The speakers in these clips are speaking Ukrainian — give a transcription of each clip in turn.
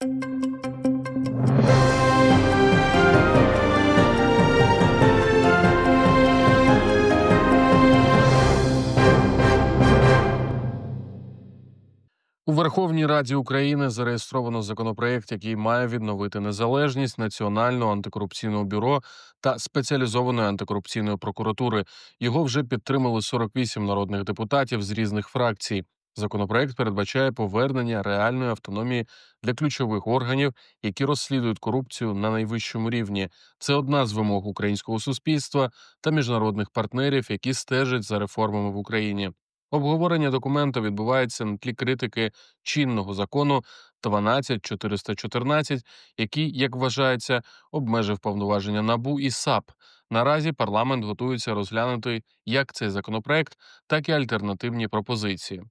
У Верховній Раді України зареєстровано законопроект, який має відновити незалежність Національного антикорупційного бюро та спеціалізованої антикорупційної прокуратури. Його вже підтримали 48 народних депутатів з різних фракцій. Законопроект передбачає повернення реальної автономії для ключових органів, які розслідують корупцію на найвищому рівні. Це одна з вимог українського суспільства та міжнародних партнерів, які стежать за реформами в Україні. Обговорення документу відбувається на тлі критики чинного закону 12414, який, як вважається, обмежив повноваження НАБУ і САП. Наразі парламент готується розглянути як цей законопроект, так і альтернативні пропозиції.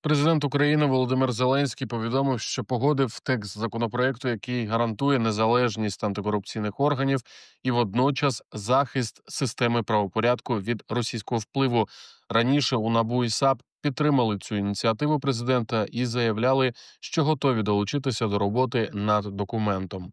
Президент України Володимир Зеленський повідомив, що погодив текст законопроекту, який гарантує незалежність антикорупційних органів і водночас захист системи правопорядку від російського впливу. Раніше у НАБУ і САП підтримали цю ініціативу президента і заявляли, що готові долучитися до роботи над документом.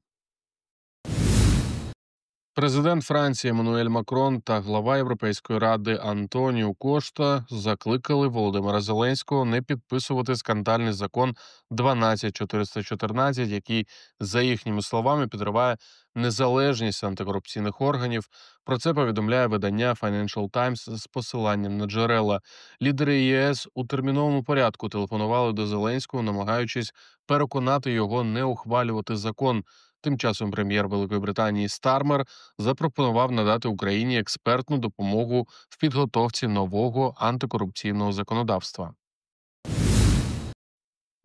Президент Франції Еммануель Макрон та глава Європейської ради Антоніу Кошта закликали Володимира Зеленського не підписувати скандальний закон 12414, який, за їхніми словами, підриває незалежність антикорупційних органів. Про це повідомляє видання Financial Times з посиланням на джерела. Лідери ЄС у терміновому порядку телефонували до Зеленського, намагаючись переконати його не ухвалювати закон. Тим часом прем'єр Великої Британії Стармер запропонував надати Україні експертну допомогу в підготовці нового антикорупційного законодавства.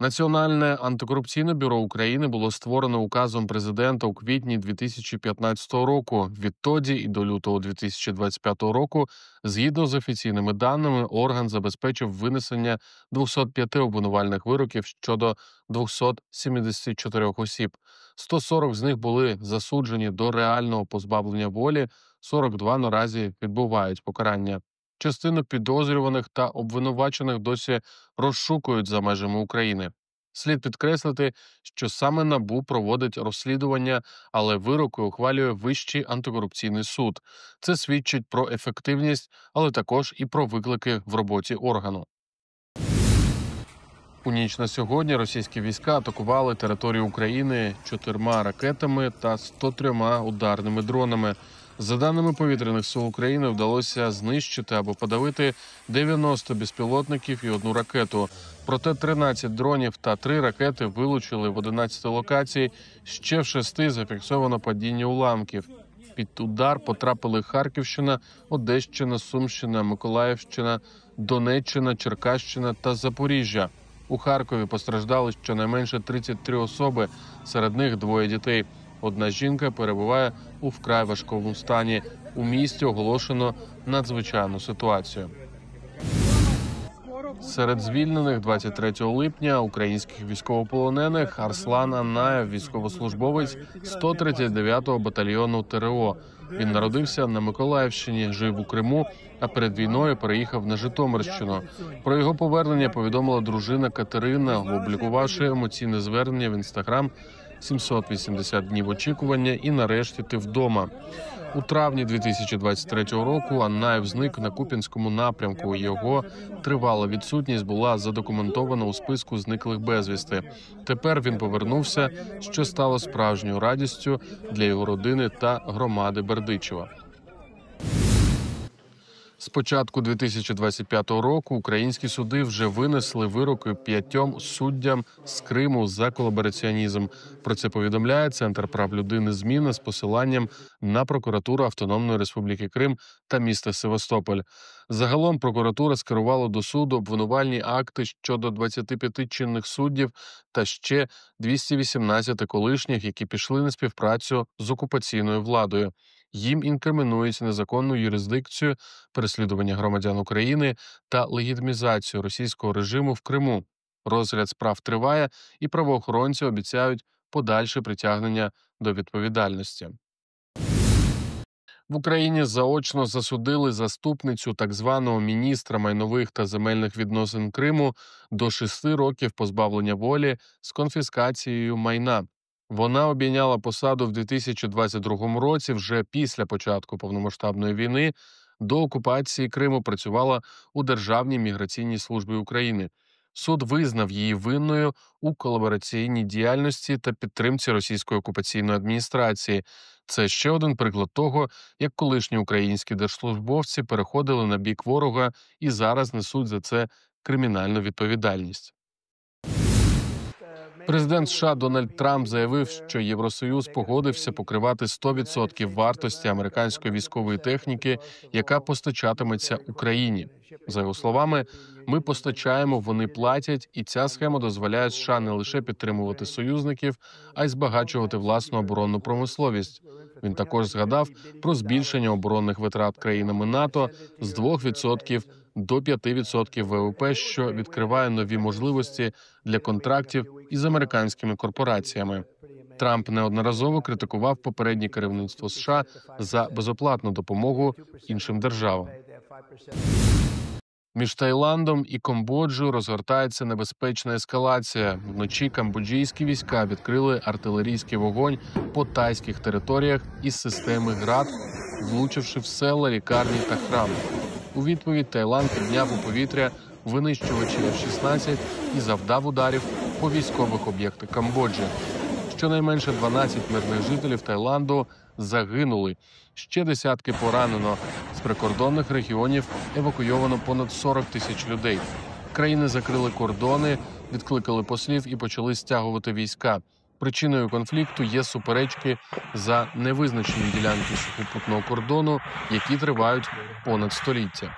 Національне антикорупційне бюро України було створено указом президента у квітні 2015 року. Відтоді і до лютого 2025 року, згідно з офіційними даними, орган забезпечив винесення 205 обвинувальних вироків щодо 274 осіб. 140 з них були засуджені до реального позбавлення волі, 42 наразі відбувають покарання. Частину підозрюваних та обвинувачених досі розшукують за межами України. Слід підкреслити, що саме НАБУ проводить розслідування, але вироки ухвалює Вищий антикорупційний суд. Це свідчить про ефективність, але також і про виклики в роботі органу. У ніч на сьогодні російські війська атакували територію України 4 ракетами та 103 ударними дронами. За даними повітряних сил України, вдалося знищити або подавити 90 безпілотників і 1 ракету. Проте 13 дронів та 3 ракети вилучили в 11 локацій, ще в 6 зафіксовано падіння уламків. Під удар потрапили Харківщина, Одещина, Сумщина, Миколаївщина, Донеччина, Черкащина та Запоріжжя. У Харкові постраждали щонайменше 33 особи, серед них 2 дітей. Одна жінка перебуває у вкрай важкому стані. У місті оголошено надзвичайну ситуацію. Серед звільнених 23 липня українських військовополонених Арслан Аннаєв, військовослужбовець 139-го батальйону ТРО. Він народився на Миколаївщині, жив у Криму, а перед війною переїхав на Житомирщину. Про його повернення повідомила дружина Катерина, опублікувавши емоційне звернення в Інстаграм «780 днів очікування і нарешті ти вдома». У травні 2023 року Аннаєв зник на Куп'янському напрямку. Його тривала відсутність була задокументована у списку зниклих безвісти. Тепер він повернувся, що стало справжньою радістю для його родини та громади Бердичева. З початку 2025 року українські суди вже винесли вироки 5 суддям з Криму за колабораціонізм. Про це повідомляє Центр прав людини «Зміна» з посиланням на прокуратуру Автономної Республіки Крим та міста Севастополь. Загалом прокуратура скерувала до суду обвинувальні акти щодо 25 чинних суддів та ще 218 колишніх, які пішли на співпрацю з окупаційною владою. Їм інкримінують незаконну юрисдикцію, переслідування громадян України та легітимізацію російського режиму в Криму. Розгляд справ триває, і правоохоронці обіцяють подальше притягнення до відповідальності. В Україні заочно засудили заступницю так званого міністра майнових та земельних відносин Криму до 6 років позбавлення волі з конфіскацією майна. Вона обійняла посаду в 2022 році, вже після початку повномасштабної війни. До окупації Криму працювала у Державній міграційній службі України. Суд визнав її винною у колабораційній діяльності та підтримці російської окупаційної адміністрації. Це ще один приклад того, як колишні українські держслужбовці переходили на бік ворога і зараз несуть за це кримінальну відповідальність. Президент США Дональд Трамп заявив, що Євросоюз погодився покривати 100% вартості американської військової техніки, яка постачатиметься Україні. За його словами, ми постачаємо, вони платять, і ця схема дозволяє США не лише підтримувати союзників, а й збагачувати власну оборонну промисловість. Він також згадав про збільшення оборонних витрат країнами НАТО з 2% до 5% ВВП, що відкриває нові можливості для контрактів із американськими корпораціями. Трамп неодноразово критикував попереднє керівництво США за безоплатну допомогу іншим державам. Між Таїландом і Камбоджею розгортається небезпечна ескалація. Вночі камбоджійські війська відкрили артилерійський вогонь по тайських територіях із системи ГРАД, влучивши в села, лікарні та храми. У відповідь Таїланд підняв у повітря винищувачі F-16 і завдав ударів по військових об'єктах Камбоджі. Щонайменше 12 мирних жителів Таїланду загинули. Ще десятки поранено. З прикордонних регіонів евакуйовано понад 40 тисяч людей. Країни закрили кордони, відкликали послів і почали стягувати війська. Причиною конфлікту є суперечки за невизначені ділянки сухопутного кордону, які тривають понад століття.